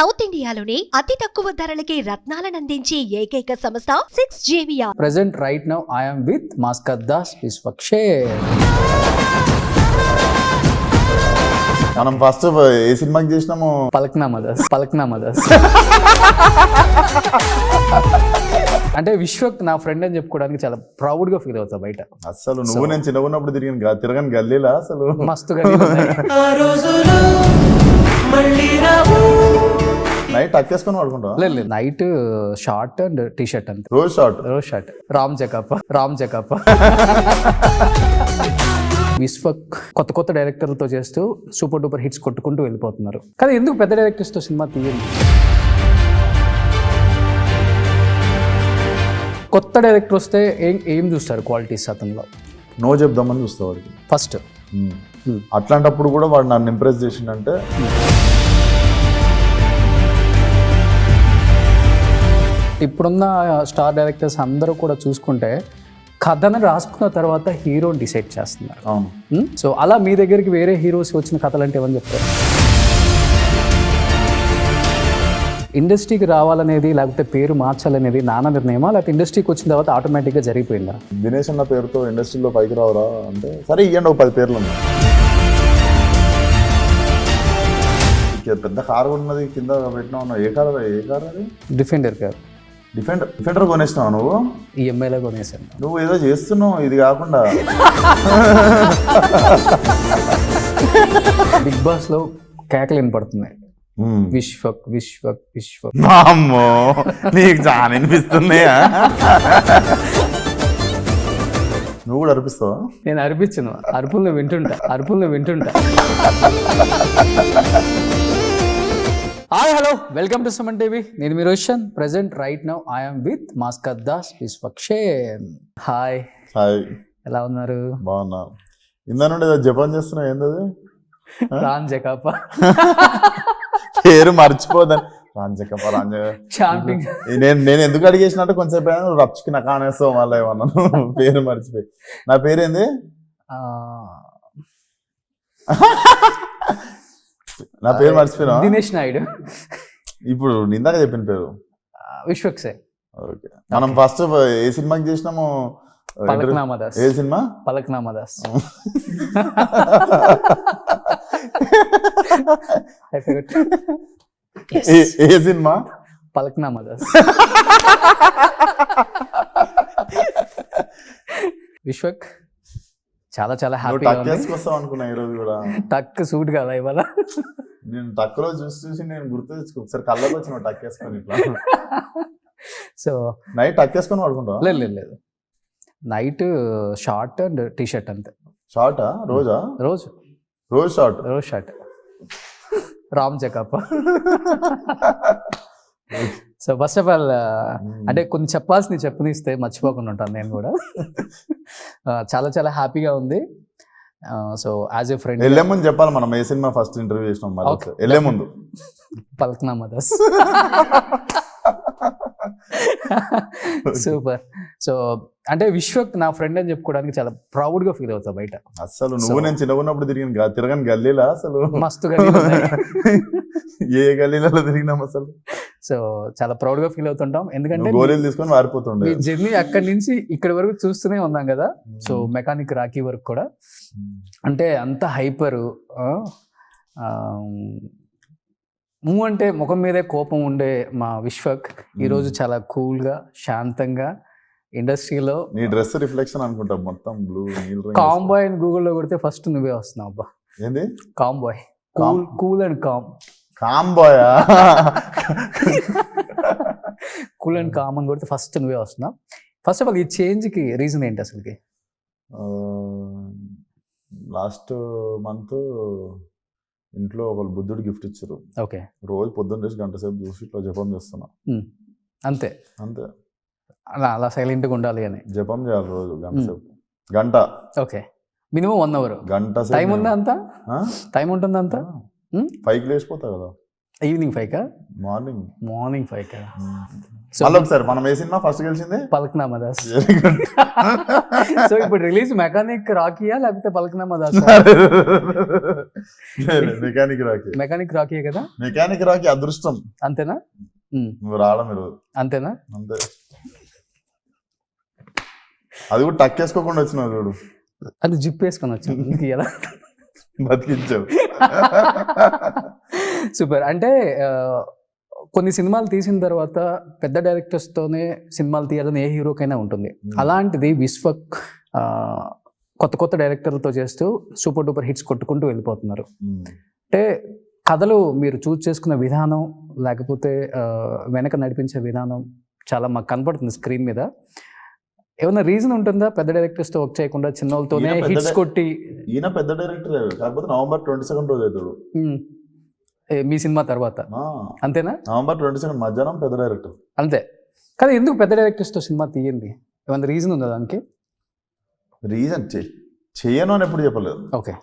South ఇండియాలోనే అతి తక్కువ ధరలకి రత్నాలనందించే ఏకైక సంస్థ 6JVR. Present right now I am with Maskaddas Vishwakshe. మనం ఫస్ట్ ఏ సినిమాకి చేసినాము? పలక్నామదాస్ అంటే విశ్వక్ నా ఫ్రెండ్ అని చెప్పుకోవడానికి చాలా ప్రౌడ్ గా ఫీల్ అవుతా బయట. అసలు నువ్వు నేను చిన్నగా ఉన్నప్పుడు తిరగని గల్లీలా అసలు మస్తుగా నైట్ టక్కేసుకొని పడుకుంటా. లేదు night short and T shirt అంతే. రోజు షార్ట్ రామ్ చెకప్ విశ్వక్ కొత్త డైరెక్టర్లతో చేస్తూ సూపర్ డూపర్ హిట్స్ కొట్టుకుంటూ వెళ్ళిపోతున్నారు. కానీ ఎందుకు పెద్ద డైరెక్టర్స్ తో సినిమా తీయండి? కొత్త డైరెక్టర్ వస్తే ఏం చూస్తారు క్వాలిటీస్ అతనిలో? నో చెప్దామని చూస్తా వాడికి ఫస్ట్. అట్లాంటప్పుడు కూడా వాడు నన్ను ఇంప్రెస్ చేసిండంటే ఇప్పుడున్న స్టార్ డైరెక్టర్స్ అందరూ కూడా చూసుకుంటే కథను రాసుకున్న తర్వాత హీరోని డిసైడ్ చేస్తున్నారు. అవును. సో అలా మీ దగ్గరికి వేరే హీరోస్ వచ్చిన కథలు అంటే ఏమని చెప్తారు? ఇండస్ట్రీకి రావాలనేది లేకపోతే పేరు మార్చాలనేది నాన్న నిర్ణయమా, లేకపోతే ఇండస్ట్రీకి వచ్చిన తర్వాత ఆటోమేటిక్గా జరిగిపోయిందా? దినేష్ అన్న పేరుతో ఇండస్ట్రీలో పైకి రావరా అంటే సరే ఇవ్వండి ఒక 10 పేర్లు ఉన్నాయి. పెద్ద కారు ఉన్నది కింద పెట్టినా. ఏ కారు అది? డిఫెండర్ కొనేసినావు నువ్వు? ఈఎంఐలో కొనేసాను. నువ్వు ఏదో చేస్తున్నావు ఇది కాకుండా. బిగ్ బాస్ లో కేకలు వినపడుతున్నాయి, విశ్వక్. అమ్మో నీకు చాలా అనిపిస్తున్నాయా? నువ్వు కూడా అర్పిస్తావా? నేను అర్పించను, అరుపులను వింటుంటా. Hi hello, welcome to Suman TV. నేను మీ Roshan. Present right now I am with మాస్కద్దాస్ విశ్వక్షే. హాయ్, ఎలా ఉన్నారు? బాగున్నా. ఇందా నుండి జపాన్ చేస్తున్నా. ఏంటది? రామ్ చెకప్ పేరు మర్చిపోదాను. చాంపింగ్. నేను ఎందుకు అడిగేసినట్టు కొంచెంసేపు అయినా రచ్చుకి నాకు ఆనేస్తావు మళ్ళీ ఏమన్నా. పేరు మర్చిపోయి. నా పేరేంది? నా పేరు మర్చిపోయినా? దినేష్ నాయుడు. ఇప్పుడు ఇందాక చెప్పిన పేరు విశ్వక్సే. ఓకే. మనం ఫస్ట్ ఏ సినిమాకి చేసినాము? పలక్నామదాస్. ఏ సినిమా? పలక్నామదాస్. ఏ సినిమా? పలక్నామదాస్. విశ్వక్ చాలా హ్యాపీగా వస్తాం అనుకున్నా. ఈ రోజు కూడా టక్ సూట్ కదా ఇవాళ. నేను టక్లో చూసి నేను గుర్తు తెచ్చుకో ఒకసారి కళ్ళకి వచ్చిన టక్ వేసుకొని ఇట్లా. సో నైట్ టక్ వేసుకొని పడుకుంటా? లేదు night short and T shirt అంతే. షార్టా? రోజు short. Ram checkup. So first of all అంటే కొన్ని చెప్పాల్సింది చెప్పనిస్తే మర్చిపోకుండా ఉంటాను నేను కూడా. చాలా హ్యాపీగా ఉంది. సో యాజ్ ఏ ఫ్రెండ్ వెళ్ళే ముందు చెప్పాలి మనం ఏ సినిమా ఫస్ట్ ఇంటర్వ్యూ చేసినాం. వెళ్ళే ముందు పలక్నామదాస్. సూపర్. సో అంటే విశ్వక్ నా ఫ్రెండ్ అని చెప్పుకోవడానికి చాలా ప్రౌడ్ గా ఫీల్ అవుతా బయట. అసలు నువ్వు నేను చిన్నగా ఉన్నప్పుడు తిరగని గల్లీలా అసలు మస్తుగా ఏ గల్లీలలో తిరిగినాం అసలు. సో చాలా ప్రౌడ్ గా ఫీల్ అవుతుంటాం, ఎందుకంటే గోళీలు తీసుకొని మారిపోతుండే. ఈ జర్నీ అక్కడి నుంచి ఇక్కడి వరకు చూస్తూనే ఉన్నాం కదా. సో మెకానిక్ రాకీ వరకు కూడా అంటే అంత హైపరు. మూవ్ అంటే ముఖం మీదే కోపం ఉండే మా విశ్వక్ ఈరోజు చాలా కూల్గా శాంతంగా ఇండస్ట్రీలో. నీ డ్రెస్ రిఫ్లెక్షన్ అనుకుంటా మొత్తం బ్లూ. కాంబాయ్ అని గూగుల్లో కొడితే ఫస్ట్ నువ్వే వస్తున్నావు. అబ్బా ఏంది కాంబాయ్? Cool and calm. కాంబాయా? కూల్ అండ్ కామ్ అని కొడితే ఫస్ట్ నువ్వే వస్తున్నావు. ఫస్ట్ ఆఫ్ ఆల్ ఈ చేంజ్కి రీజన్ ఏంటి అసలుకి? లాస్ట్ మంత్ ఇంట్లో ఒకళ్ళు బుద్ధుడు గిఫ్ట్ ఇచ్చారు. ఓకే. రోజు పొద్దున్న లేచి గంట సేపు చూసి ఇట్లా జపం చేస్తున్నా. అంతే అలా సైలెంట్గా ఉండాలి అని జపం చేయాలి రోజు గంట. ఓకే. Minimum 1 hour. గంట టైం ఉందా? అంతా టైం ఉంటుంది అంతా? 5కి లేచిపోతా కదా. ఈవినింగ్ 5కా? మార్నింగ్ 5కా? సో మళ్ళీ ఒకసారి మనం ఏ సినిమా ఫస్ట్ గెలిచింది? Falaknuma Das. Very good. So ఇప్పుడు రిలీజ్ మెకానిక్ రాకీయా లేకపోతే పలక్నామా దాస్? మెకానిక్ రాకి. మెకానిక్ రాకీయే కదా. మెకానిక్ రాకి అదృష్టం. అంతేనా? నువ్వు రావడం మీరు అంతేనా? అంతే. అది కూడా టక్కేసుకోకుండా వచ్చినావు చూడు. అది జిప్ వేసుకొని వచ్చాను. నీకు ఎలా బతికించావు. సూపర్. అంటే కొన్ని సినిమాలు తీసిన తర్వాత పెద్ద డైరెక్టర్స్తోనే సినిమాలు తీయాలని ఏ హీరోకైనా ఉంటుంది. అలాంటిది విశ్వక్ కొత్త కొత్త డైరెక్టర్లతో చేస్తూ సూపర్ డూపర్ హిట్స్ కొట్టుకుంటూ వెళ్ళిపోతున్నారు. అంటే కథలు మీరు చూస్ చేసుకున్న విధానం లేకపోతే వెనక నడిపించే విధానం చాలా మాకు కనపడుతుంది స్క్రీన్ మీద. ఏమన్నా రీజన్ ఉంటుందా పెద్ద డైరెక్టర్స్తో వర్క్ చేయకుండా చిన్న వాళ్ళతోనే హిట్స్ కొట్టి? ఈయన పెద్ద డైరెక్టర్ కాకపోతే November 22 రోజు అవుతాడు మీ సినిమా తర్వాత. అంతేనా? November 22 మధ్యాహ్నం పెద్ద డైరెక్టర్. అంతే కదా. ఎందుకు పెద్ద డైరెక్టర్స్తో సినిమా తీయండి? ఏమన్నా రీజన్ ఉందా దానికి? రీజన్ చేయను అని ఎప్పుడు చెప్పలేదు. ఓకే,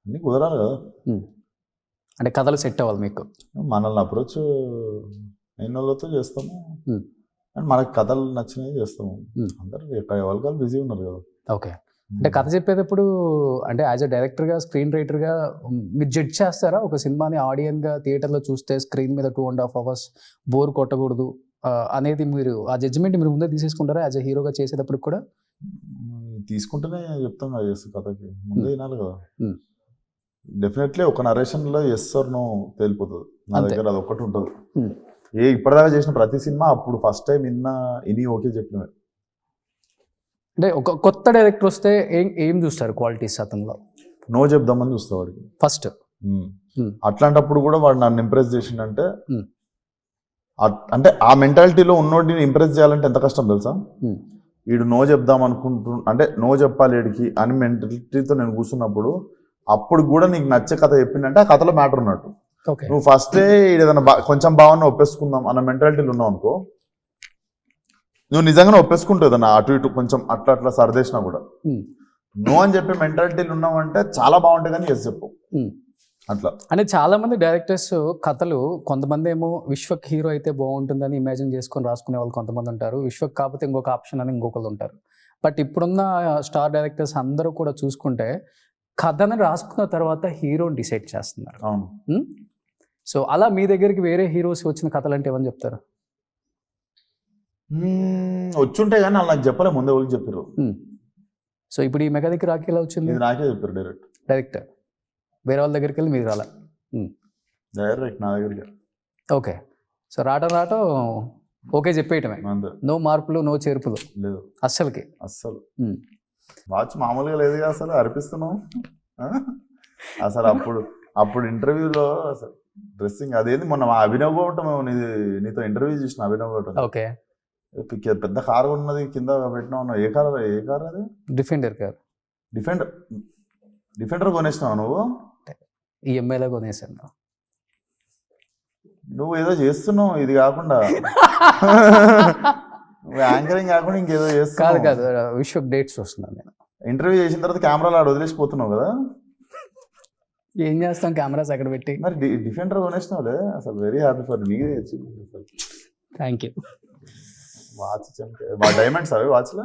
అన్నీ కుదరాలి కదా. అంటే కథలు సెట్ అవ్వాలి మీకు. మనల్ని అప్రోచ్ అయిన వాళ్ళతో చేస్తాము అండ్ మనకి కథలు నచ్చినవి చేస్తాము. అందరూ ఎవరికాలు బిజీ ఉన్నారు కదా. ఓకే. అంటే కథ చెప్పేటప్పుడు అంటే యాజ్ అ డైరెక్టర్గా స్క్రీన్ రైటర్గా మీరు జడ్జ్ చేస్తారా ఒక సినిమాని? ఆడియన్గా థియేటర్లో చూస్తే స్క్రీన్ మీద 2.5 hours బోర్ కొట్టకూడదు అనేది మీరు ఆ జడ్జిమెంట్ మీరు ముందే తీసేసుకుంటారా యాజ్ అ హీరోగా చేసేటప్పుడు కూడా? తీసుకుంటేనే చెప్తాం కదా చేస్తే కథకి ముందే వినాలి కదా. డెఫినెట్లీ ఒక నరేషన్లో ఎస్ ఆర్ నో తేలిపోతుంది. నా దగ్గర అది ఒక్కటి ఉంటుంది. ఇప్పటిదాకా చేసిన ప్రతి సినిమా అప్పుడు ఫస్ట్ టైం ఇని ఓకే చెప్పినవి. అంటే ఒక కొత్త డైరెక్టర్ వస్తే ఏం చూస్తారు క్వాలిటీస్ అతనిలో? నో చెప్దామని చూస్తా వాడికి ఫస్ట్. అట్లాంటప్పుడు కూడా వాడు నన్ను ఇంప్రెస్ చేసిండంటే, అంటే ఆ మెంటాలిటీలో ఉన్నోడిని ఇంప్రెస్ చేయాలంటే ఎంత కష్టం తెలుసా? వీడు నో చెప్దాం అంటే నో చెప్పాలి వీడికి అని మెంటాలిటీతో నేను కూర్చున్నప్పుడు అప్పుడు కూడా నీకు నచ్చే కథ చెప్పిందంటే ఆ కథలో మ్యాటర్ ఉన్నట్టు. నువ్వు ఫస్టే ఏదైనా కొంచెం బాగున్నా ఒప్పేసుకుందాం అన్న మెంటాలిటీలో ఉన్నావు అనుకో, నువ్వు నిజంగానే ఒప్పేసుకుంటావు ఏదన్నా అటు ఇటు కొంచెం అట్లా అట్లా సర్దేసినా కూడా. నో అని చెప్పే మెంటాలిటీలు ఉన్నావంటే చాలా బాగుంటాయి కానీ ఎస్ చెప్పు అట్లా. అంటే చాలా మంది డైరెక్టర్స్ కథలు కొంతమంది ఏమో విశ్వక్ హీరో అయితే బాగుంటుందని ఇమాజిన్ చేసుకొని రాసుకునే వాళ్ళు కొంతమంది ఉంటారు. విశ్వక్ కాకపోతే ఇంకొక ఆప్షన్ అని ఇంకొకరు ఉంటారు. బట్ ఇప్పుడున్న స్టార్ డైరెక్టర్స్ అందరూ కూడా చూసుకుంటే కథను రాసుకున్న తర్వాత హీరోని డిసైడ్ చేస్తున్నారు. సో అలా మీ దగ్గరికి వేరే హీరోస్ వచ్చిన కథలు అంటే ఏమని చెప్తారు? వచ్చుంటే కానీ వాళ్ళు నాకు చెప్పలే, ముందే వాళ్ళకి చెప్పారు. సో ఇప్పుడు ఈ మెకానిక్ రాకీ ఎలా వచ్చింది? నాకే చెప్పారు డైరెక్టర్. వేరే వాళ్ళ దగ్గరికి వెళ్ళి మీరు రాలా? డైరెక్ట్ నా దగ్గరికి. ఓకే. సో రావటం ఓకే చెప్పేయటమే, నో మార్పులు నో చేర్పులు లేదు అస్సలు. వాచ్ మామూలుగా లేదు అసలు అర్పిస్తున్నావు అసలు. అప్పుడు ఇంటర్వ్యూలో అసలు డ్రెస్సింగ్ అదేంది మొన్న అభినవ్ గౌటం నీతో ఇంటర్వ్యూ చేసిన అభినవ్ గౌటం. ఓకే. పెద్ద కార్ ఉన్నది కింద పెట్టినావు. ఏ కార్ అది? Defender car. డిఫెండర్ కొనేసినావు నువ్వు? ఈఎంఐలో కొనేసాను. నువ్వు ఏదో చేస్తున్నావు ఇది కాకుండా, యాంకరింగ్ కాకుండా ఇంకేదో చేస్తున్నావు. కాదు విశ్వక్ డేట్స్ వస్తున్నాను నేను. ఇంటర్వ్యూ చేసిన తర్వాత కెమెరాలు ఆడ వదిలేసిపోతున్నావు కదా. ఏం చేస్తాం కెమెరాస్ అక్కడ పెట్టి. మరి డిఫెండర్ కొనేసినావులే అసలు. వెరీ హ్యాపీ ఫర్ నీ. Thank you. వాచ్ డైమండ్స్ అవి వాచ్లో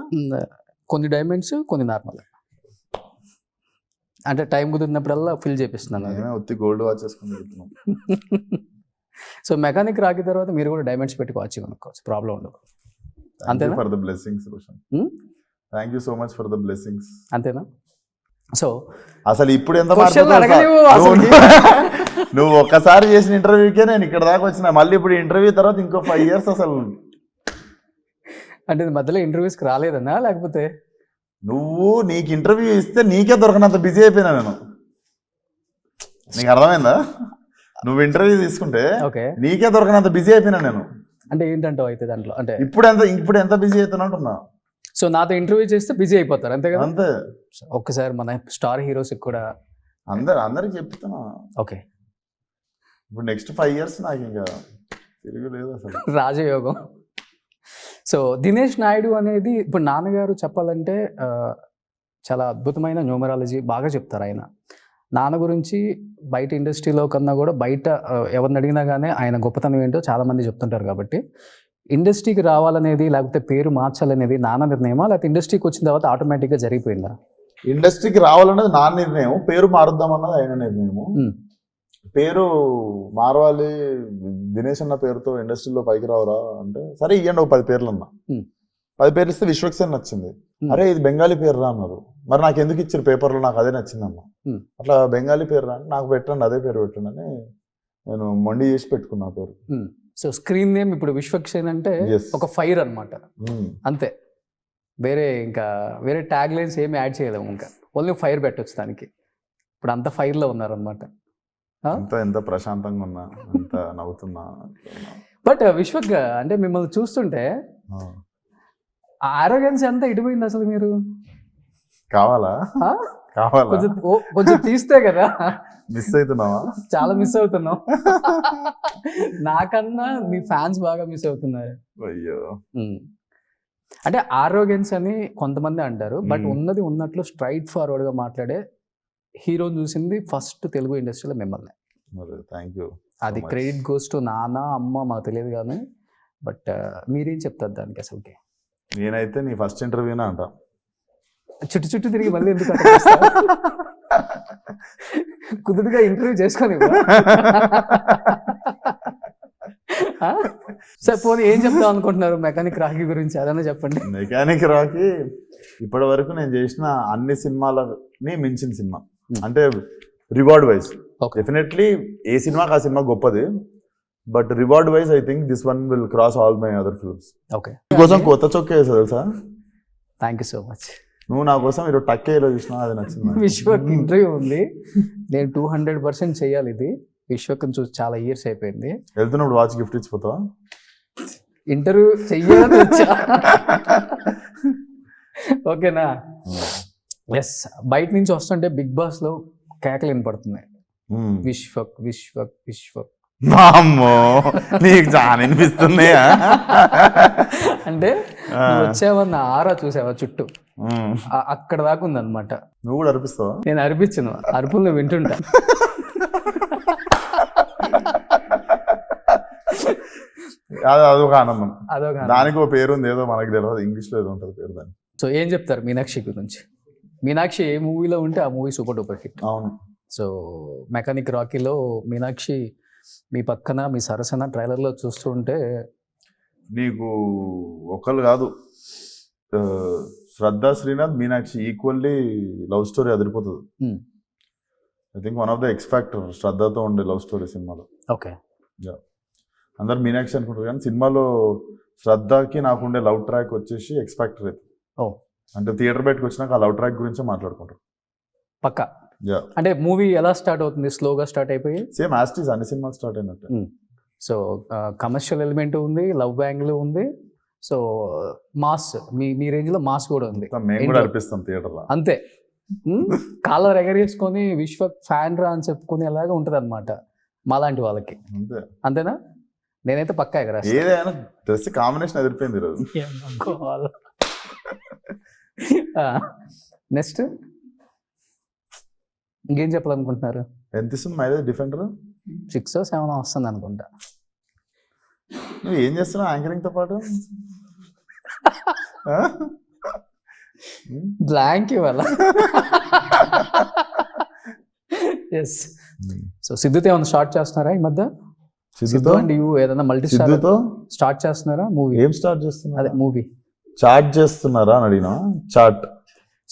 కొన్ని డైమండ్స్ కొన్ని నార్మల్. అంటే టైం కుదిరినప్పుడల్లా ఫిల్ చేపిస్తున్నాను. ఒత్తి గోల్డ్ వాచ్ చేసుకుని. సో మెకానిక్ రాకి తర్వాత మీరు కూడా డైమండ్స్ పెట్టి వాచ్ కొనుక్కోవచ్చు, ప్రాబ్లం ఉండదు. అంతేనా? For the blessings Roshan. Thank you so much for the blessings. అంతేనా? సో అసలు ఇప్పుడు ఎంత నువ్వు ఒక్కసారి చేసిన ఇంటర్వ్యూకే నేను ఇక్కడ దాకా వచ్చిన. మళ్ళీ ఇప్పుడు ఇంటర్వ్యూ తర్వాత ఇంకో 5 years అసలు. అంటే మధ్యలో ఇంటర్వ్యూస్కి రాలేదన్నా లేకపోతే? నీకు ఇంటర్వ్యూ ఇస్తే నీకే దొరకనంత బిజీ అయిపోయినా నేను. నీకు అర్థమైందా? నువ్వు ఇంటర్వ్యూ తీసుకుంటే నీకే దొరకనంత బిజీ అయిపోయినా నేను. అంటే ఏంటంటావు అయితే దాంట్లో? అంటే ఇప్పుడు ఎంత బిజీ అవుతున్నా అంటున్నా. సో నాతో ఇంటర్వ్యూ చేస్తే బిజీ అయిపోతారు అంతే కదా? అంతే. ఒక్కసారి మన స్టార్ హీరోస్ కూడా అందరికి చెప్తున్నా. ఓకే. ఇప్పుడు నెక్స్ట్ 5 years నాకు ఇంకా తిరగలేదు అసలు. రాజయోగం. సో దినేష్ నాయుడు అనేది ఇప్పుడు నాన్నగారు చెప్పాలంటే చాలా అద్భుతమైన న్యూమరాలజీ బాగా చెప్తారు ఆయన. నాన్న గురించి బయట ఇండస్ట్రీలో కన్నా కూడా బయట ఎవరిని అడిగినా కానీ ఆయన గొప్పతనం ఏంటో చాలామంది చెప్తుంటారు. కాబట్టి ఇండస్ట్రీకి రావాలనేది లేకపోతే పేరు మార్చాలనేది నాన్న నిర్ణయమా, లేకపోతే ఇండస్ట్రీకి వచ్చిన తర్వాత ఆటోమేటిక్గా జరిగిపోయిందా? ఇండస్ట్రీకి రావాలన్నది నా నిర్ణయం, పేరు మారుద్దామన్నది ఆయన నిర్ణయము. పేరు మారవాలి, దినేష్ అన్న పేరుతో ఇండస్ట్రీలో పైకి రావరా అంటే సరే ఇవ్వండి ఒక 10 పేర్లు అన్నా. 10 పేర్లు ఇస్తే విశ్వక్సేన్ నచ్చింది. అరే ఇది బెంగాలీ పేరు రా అన్నారు. మరి నాకు ఎందుకు ఇచ్చారు పేపర్లో, నాకు అదే నచ్చింది అన్న. అట్లా బెంగాలీ పేరు రా, నాకు పెట్టండి అదే పేరు పెట్టండి అని నేను మొండి చేసి పెట్టుకున్నా పేరు. సో స్క్రీన్ నేమ్ ఇప్పుడు విశ్వక్సేన్ అంటే ఒక ఫైర్ అనమాట, అంతే. వేరే ట్యాగ్ లైన్స్ ఏమి యాడ్ చేయలేము, ఇంకా ఓన్లీ ఫైర్ పెట్టొచ్చు దానికి. ఇప్పుడు అంత ఫైర్లో ఉన్నారనమాట. ఎంత ప్రశాంతంగా ఉన్నా, ఎంత నవ్వుతున్నా. బట్ విశ్వక్ అంటే మిమ్మల్ని చూస్తుంటే ఆరోగెన్స్ ఎంత ఇడిపోయింది అసలు. మీరు కావాలా కొంచెం తీస్తే కదా. మిస్ అవుతున్నావా? చాలా మిస్ అవుతున్నావు. నాకన్నా మీ ఫ్యాన్స్ బాగా మిస్ అవుతున్నారు. అయ్యో, అంటే ఆరోగెన్స్ అని కొంతమంది అంటారు, బట్ ఉన్నది ఉన్నట్లు స్ట్రైట్ ఫార్వర్డ్ గా మాట్లాడే హీరోని చూసింది ఫస్ట్ తెలుగు ఇండస్ట్రీలో మిమ్మల్ని. Thank you. అది క్రెడిట్ గోస్ టు నాన్న అమ్మ మాకు తెలియదు కానీ, బట్ మీరేం చెప్తారు దానికి అసలుకి? నేనైతే నీ ఫస్ట్ ఇంటర్వ్యూనా అంట, చుట్టూ తిరిగి మళ్ళీ ఎందుకు కుదురుగా ఇంటర్వ్యూ చేసుకొని. సార్ పోనీ ఏం చెప్తాం అనుకుంటున్నారు మెకానిక్ రాకీ గురించి, అదన్నా చెప్పండి. మెకానిక్ రాకీ ఇప్పటి వరకు నేను చేసిన అన్ని సినిమాలని మించిన సినిమా, అంటే రివార్డ్ వైజ్. డెఫినెట్లీ ఏ సినిమాకి ఆ సినిమా గొప్పది, but reward wise I think this one will cross all my other films. Okay, కోసం కొత్త చొక్కా వేసా తెలుసా? Thank you so much. నువ్వు నా కోసం ఈరోజు టక్కేలో చూసినా, అది నచ్చింది. విశ్వక్ ఇంటర్వ్యూ ఉంది, నేను 200% చేయాలి ఇది. విశ్వక్ చూసి చాలా ఇయర్స్ అయిపోయింది. వెళ్తున్నప్పుడు వాచ్ గిఫ్ట్ ఇచ్చిపోతావా? ఇంటర్వ్యూ చెయ్యాలని వచ్చా. ఓకేనా? ఎస్, బయట నుంచి వస్తుంటే బిగ్ బాస్ లో కేకలు వినపడుతున్నాయి, విశ్వక్ విశ్వక్ విశ్వక్. నీకు చాలా అనిపిస్తున్నాయా? అంటే వచ్చావన్న ఆరా చూసావా చుట్టూ, అక్కడ దాకా ఉంది అనమాట. నువ్వు కూడా అర్పిస్తావా? నేను అర్పించను, అరుపులు వింటుంటా. అదొక ఆనందం, అదొక దానికి ఒక పేరు ఉంది, ఏదో మనకి తెలియదు, ఇంగ్లీష్ లో ఏదో ఉంటుంది పేరు దాన్ని. సో ఏం చెప్తారు మీనాక్షి గురించి? మీనాక్షి ఏ మూవీలో ఉంటే ఆ మూవీ సూపర్ డూపర్ హిట్. అవును. సో మెకానిక్ రాకీలో మీనాక్షి మీ పక్కన, మీ సరసన ట్రైలర్లో చూస్తూ ఉంటే నీకు ఒకళ్ళు కాదు, Shraddha Srinath Meenakshi equally love story అదిరిపోతుంది. I think one of the X factor శ్రద్ధతో ఉండే లవ్ స్టోరీ సినిమాలో. ఓకే, అందరు మీనాక్షి అనుకుంటారు కానీ సినిమాలో శ్రద్ధకి నాకుండే లవ్ ట్రాక్ వచ్చేసి ఎక్స్ ఫ్యాక్టర్ అయితే. అంటే థియేటర్ బయటకు వచ్చినాక ఆ లవ్ ట్రాక్ గురించే మాట్లాడుకుంటారు పక్కా. అంటే మూవీ ఎలా స్టార్ట్ అవుతుంది? స్లోగా స్టార్ట్ అయిపోయి సేమ్ యాస్టీస్ అన్ని సినిమాలు స్టార్ట్ అయినట్టు. సో కమర్షియల్ ఎలిమెంట్ ఉంది, లవ్ యాంగిల్ ఉంది, సో మాస్, మీ రేంజ్ లో మాస్ కూడా ఉంది. మేము కూడా అనిపిస్తాం థియేటర్లో, అంతే. కాలర్ ఎగరేసుకొని విశ్వక్ ఫ్యాన్ రా అని చెప్పుకునే అలాగా ఉంటది అనమాట మాలాంటి వాళ్ళకి. అంతే, అంతేనా? నేనైతే పక్కా ఎగరేస్తా. ఏదైనా డ్రెస్ కాంబినేషన్ అదిరిపోయింది ఈరోజు. నెక్స్ట్ ఇంకేం చెప్పాలనుకుంటున్నారు? ఎంత ఇస్తుంది మైలేజ్ డిఫెండర్? 6 or 7 వస్తుంది అనుకుంటా. నువ్వు ఏం చేస్తున్నావు యాంకరింగ్ తో పాటు? బ్లాంక్ ఇవ్వాల. ఎస్. సో సిద్ధుతో ఏమైనా స్టార్ట్ చేస్తున్నారా ఈ మధ్య? సిద్ధు అండ్ యూ ఏదైనా మల్టీ స్టార్తో స్టార్ట్ చేస్తున్నారా మూవీ? ఏం స్టార్ట్ చేస్తున్నారు? అదే మూవీ చాట్ చేస్తున్నారా అని అడిగినా. చాట్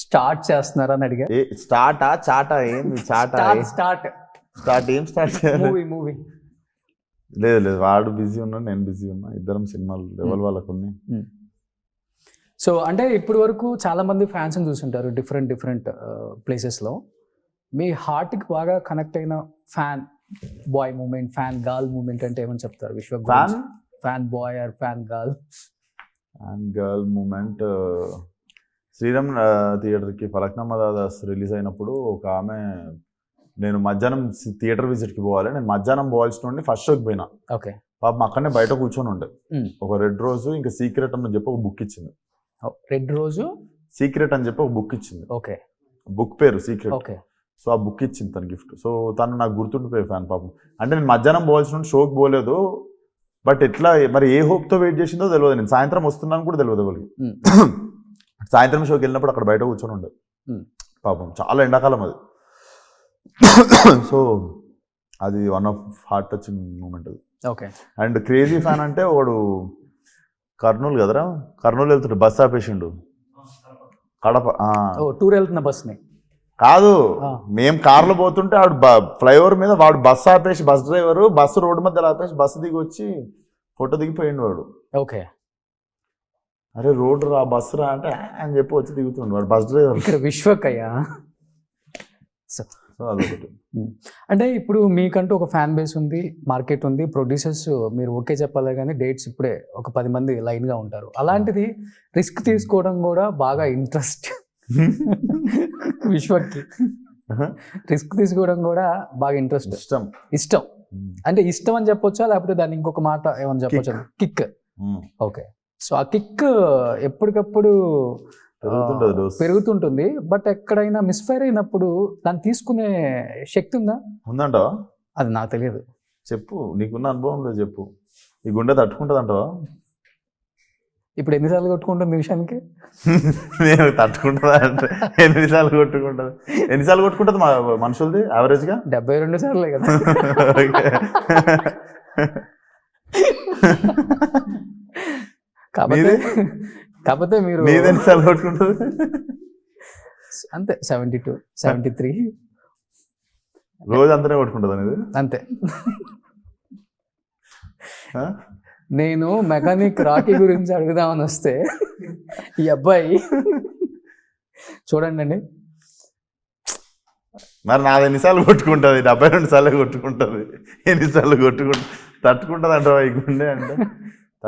స్టార్ట్ చేస్తున్నారా అని అడిగా. స్టార్టా చాటా? ఏం చాటా? స్టార్ట్ ఏం స్టార్ట్ మూవీ? లేదు వాడు బిజీ ఉన్నాడు, నేను బిజీ ఉన్నా, ఇద్దరం సినిమాలు లెవెల్ వాళ్ళకు ఉన్నాయి. సో అంటే ఇప్పటి వరకు చాలా మంది ఫ్యాన్స్ చూసుంటారు డిఫరెంట్ ప్లేసెస్లో. మీ హార్ట్కి బాగా కనెక్ట్ అయిన fan boy moment, fan girl moment అంటే ఏమని చెప్తారు Vishwak? Fan boy or fan girl? Fan girl moment Sriram థియేటర్కి ఫలక్నామా దాదాస్ రిలీజ్ అయినప్పుడు ఒక ఆమె, నేను మధ్యాహ్నం థియేటర్ విజిట్కి పోవాలి, నేను మధ్యాహ్నం పోవాల్సిన ఉండి ఫస్ట్ షోకి పోయినా. ఓకే, పాపం అక్కడనే బయట కూర్చొని ఉండే. ఒక రెడ్ రోజు ఇంకా సీక్రెట్ అని చెప్పి ఒక బుక్ ఇచ్చింది. రెడ్ రోజు సీక్రెట్ అని చెప్పి ఒక బుక్ ఇచ్చింది. ఓకే, బుక్ పేరు సీక్రెట్. ఓకే, సో ఆ బుక్ ఇచ్చింది తన గిఫ్ట్. సో తను నాకు గుర్తుండిపోయే ఫ్యాన్ పాపం. అంటే నేను మధ్యాహ్నం పోవాల్సిన షోకి పోలేదు, బట్ ఎట్లా మరి ఏ హోప్తో వెయిట్ చేసిందో తెలియదు. నేను సాయంత్రం వస్తున్నాను కూడా తెలియదు వాళ్ళకి. సాయంత్రం షోకి వెళ్ళినప్పుడు అక్కడ బయట కూర్చొని ఉండే పాపం, చాలా ఎండాకాలం అది. సో అది one of heart touching moment అది. ఓకే. అండ్ క్రేజీ ఫ్యాన్ అంటే వాడు కర్నూలు కదరా, కర్నూలు వెళ్తుంటే బస్ ఆపేసిండు కడప. టూర్ వెళ్తున్న బస్ని కాదు, మేము కార్లో పోతుంటే ఆడు ఫ్లైఓవర్ మీద వాడు బస్సు ఆపేసి, బస్ డ్రైవర్ బస్సు రోడ్డు మధ్యలో ఆపేసి బస్సు దిగి వచ్చి ఫోటో దిగిపోయిండు వాడు. ఓకే. అరే రోడ్డు రా, బస్సు రా అంటే అని చెప్పి వచ్చి దిగుతుండు వాడు బస్ డ్రైవర్. ఇక్కడ విశ్వకయ్యా. సో అదొకటి. అంటే ఇప్పుడు మీకంటూ ఒక ఫ్యాన్ బేస్ ఉంది, మార్కెట్ ఉంది, ప్రొడ్యూసర్స్ మీరు ఓకే చెప్పాలి కానీ డేట్స్ ఇప్పుడే ఒక 10 మంది లైన్గా ఉంటారు. అలాంటిది రిస్క్ తీసుకోవడం కూడా బాగా ఇంట్రెస్ట్ విశ్వకి. రిస్క్ తీసుకోవడం కూడా బాగా ఇంట్రెస్ట్, ఇష్టం. అంటే ఇష్టం అని చెప్పొచ్చా, లేకపోతే దాన్ని ఇంకొక మాట ఏమని చెప్పొచ్చా? కిక్. ఓకే. సో ఆ కిక్ ఎప్పటికప్పుడు పెరుగుతుంటుంది, బట్ ఎక్కడైనా మిస్ఫైర్ అయినప్పుడు దాన్ని తీసుకునే శక్తి ఉందంటావా? అది నాకు తెలియదు. చెప్పు, నీకున్న అనుభవంలో చెప్పు. ఈ గుండె తట్టుకుంటుంది అంటావా? ఇప్పుడు ఎన్నిసార్లు కొట్టుకుంటుంది నిమిషానికి? నేను తట్టుకుంటుందా అంటే ఎన్నిసార్లు కొట్టుకుంటుంది మా మనుషులది యావరేజ్గా? 72 సార్లే కదా. కాకపోతే మీరు ఎన్నిసార్లు కొట్టుకుంటుంది? అంతే 72, 73 రోజు అంతనే కొట్టుకుంటుంది అనేది అంతే. నేను మెకానిక్ రాకీ గురించి అడుగుదామని వస్తే ఈ అబ్బాయి చూడండి, మరి నాది ఎన్నిసార్లు కొట్టుకుంటుంది? 72 సార్లు కొట్టుకుంటుంది. ఎన్నిసార్లు తట్టుకుంటుంది అంటావా ఈ గుండె అంటే?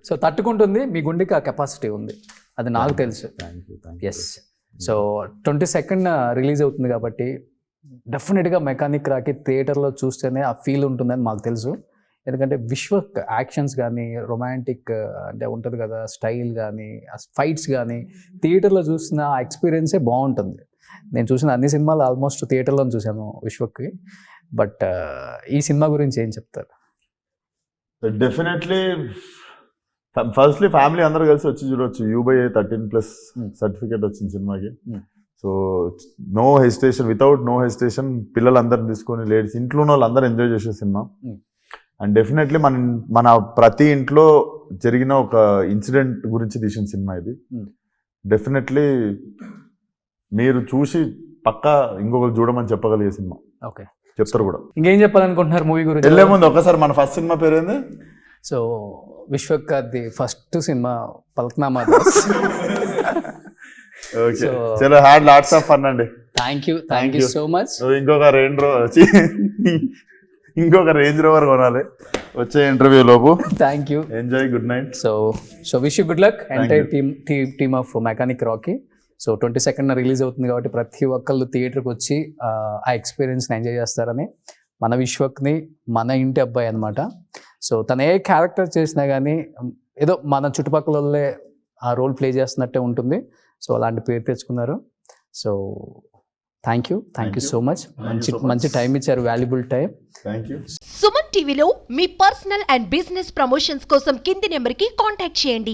సో తట్టుకుంటుంది, మీ గుండెకి ఆ కెపాసిటీ ఉంది, అది నాకు తెలుసు. ఎస్. సో 22nd రిలీజ్ అవుతుంది కాబట్టి డెఫినెట్గా మెకానిక్ రాకీ థియేటర్లో చూస్తేనే ఆ ఫీల్ ఉంటుందని మాకు తెలుసు. ఎందుకంటే విశ్వక్ యాక్షన్స్ కానీ, రొమాంటిక్ అంటే ఉంటుంది కదా స్టైల్ కానీ, ఆ ఫైట్స్ కానీ థియేటర్లో చూసిన ఆ ఎక్స్పీరియన్సే బాగుంటుంది. నేను చూసిన అన్ని సినిమాలు ఆల్మోస్ట్ థియేటర్లో చూశాను విశ్వక్కి. బట్ ఈ సినిమా గురించి ఏం చెప్తారు? డెఫినెట్లీ ఫస్ట్లీ ఫ్యామిలీ అందరూ కలిసి వచ్చి చూడవచ్చు. U/13+ సర్టిఫికేట్ వచ్చింది సినిమాకి. So no hesitation, without no hesitation పిల్లలందరిని తీసుకొని, లేడీస్, ఇంట్లో ఉన్న వాళ్ళు అందరూ ఎంజాయ్ చేసే సినిమా. అండ్ డెఫినెట్లీ మన ప్రతి ఇంట్లో జరిగిన ఒక ఇన్సిడెంట్ గురించి తీసిన సినిమా ఇది. డెఫినెట్లీ మీరు చూసి పక్కా ఇంకొకరు చూడమని చెప్పగలిగే సినిమా. ఓకే, చెప్తారు కూడా. ఇంకేం చెప్పాలనుకుంటున్నారు మూవీ గురించి? వెళ్ళే ముందు ఒకసారి మన ఫస్ట్ సినిమా పేరు ఏంది? So Vishwak the first cinema Falaknuma Das. Okay, చలో హ్యాడ్ లాట్స్ ఆఫ్ ఫన్ అండి. Thank you so much. ఇంకొక రేంజ్ రోవర్ కొనాలి వచ్చే ఇంటర్వ్యూ లోపు. Thank you, enjoy, good night. So wish you good luck entire team of Mechanic Rocky. So 22nd release అవుతుంది కాబట్టి ప్రతి ఒక్కళ్ళు థియేటర్కి వచ్చి ఆ ఎక్స్పీరియన్స్ని ఎంజాయ్ చేస్తారని. మన విశ్వక్ని మన ఇంటి అబ్బాయి అనమాట. సో తను ఏ క్యారెక్టర్ చేసినా కానీ ఏదో మన చుట్టుపక్కల వాళ్ళే ఆ రోల్ ప్లే చేస్తున్నట్టే ఉంటుంది. సో అలాంటి పేరు తెచ్చుకున్నారు. So thank you so much. మంచి టైం ఇచ్చారు, valuable time. Thank you. Suman టీవీలో మీ పర్సనల్ అండ్ బిజినెస్ ప్రమోషన్స్ కోసం కింది నెంబర్కి కాంటాక్ట్ చేయండి.